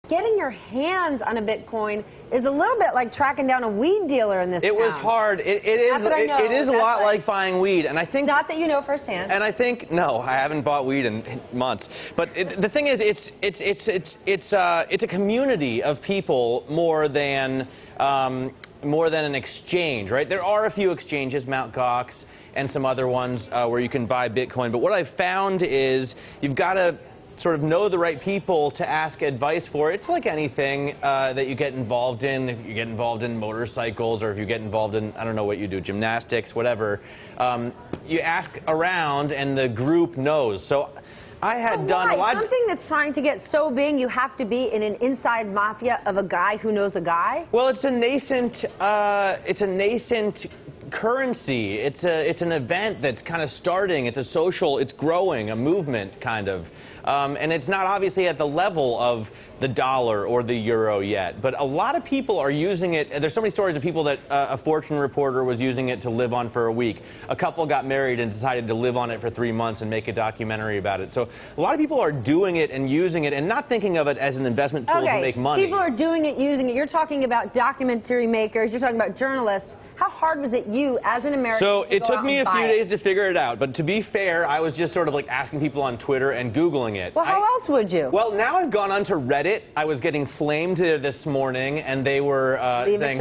getting your hands on a Bitcoin is a little bit like tracking down a weed dealer in this town. It was hard. It is a lot like buying weed, and I think not that you know firsthand. And I think no, I haven't bought weed in months. But the thing is, it's a community of people more than an exchange, right? There are a few exchanges, Mt. Gox and some other ones where you can buy Bitcoin. But what I've found is you've got to sort of know the right people to ask advice for. It's like anything that you get involved in. If you get involved in motorcycles, or if you get involved in, I don't know what you do, gymnastics, whatever, you ask around and the group knows. So I had done a lot. Something that's trying to get so big, you have to be in an inside mafia of a guy who knows a guy? Well, it's a nascent currency. It's an event that's kind of starting. It's a social, it's growing, a movement kind of. And it's not obviously at the level of the dollar or the euro yet. But a lot of people are using it. There's so many stories of people that a Fortune reporter was using it to live on for a week. A couple got married and decided to live on it for 3 months and make a documentary about it. So a lot of people are doing it and using it and not thinking of it as an investment tool to make money. People are doing it, using it. You're talking about documentary makers. You're talking about journalists. How hard was it, you, as an American, So to it took me a few days to figure it out. But to be fair, I was just sort of like asking people on Twitter and Googling it. Well, how else would you? Well, now I've gone onto Reddit. I was getting flamed this morning, and they were saying,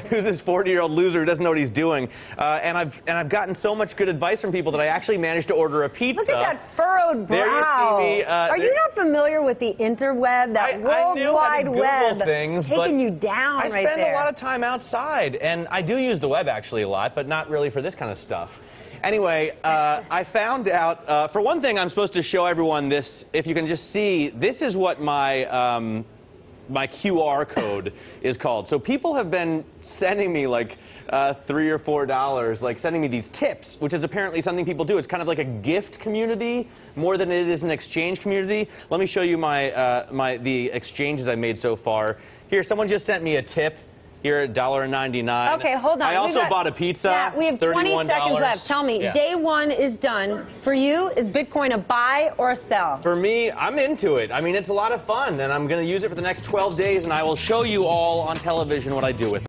who's this 40-year-old loser who doesn't know what he's doing? And I've gotten so much good advice from people that I actually managed to order a pizza. Look at that furrowed brow. There you see me. Are you not familiar with the interweb, that World Wide Web, taking you down right there? I spend a lot of time outside, and I do use the web actually a lot, but not really for this kind of stuff. Anyway, I found out, for one thing, I'm supposed to show everyone this. If you can just see, this is what my my QR code is called. So people have been sending me like $3 or $4, like sending me these tips, which is apparently something people do. It's kind of like a gift community more than it is an exchange community. Let me show you the exchanges I made so far. Here, someone just sent me a tip. Here, $1.99. Okay, hold on. I also bought a pizza. Yeah, we have 20 seconds left. Tell me, day one is done. For you, is Bitcoin a buy or a sell? For me, I'm into it. I mean, it's a lot of fun, and I'm going to use it for the next 12 days, and I will show you all on television what I do with it.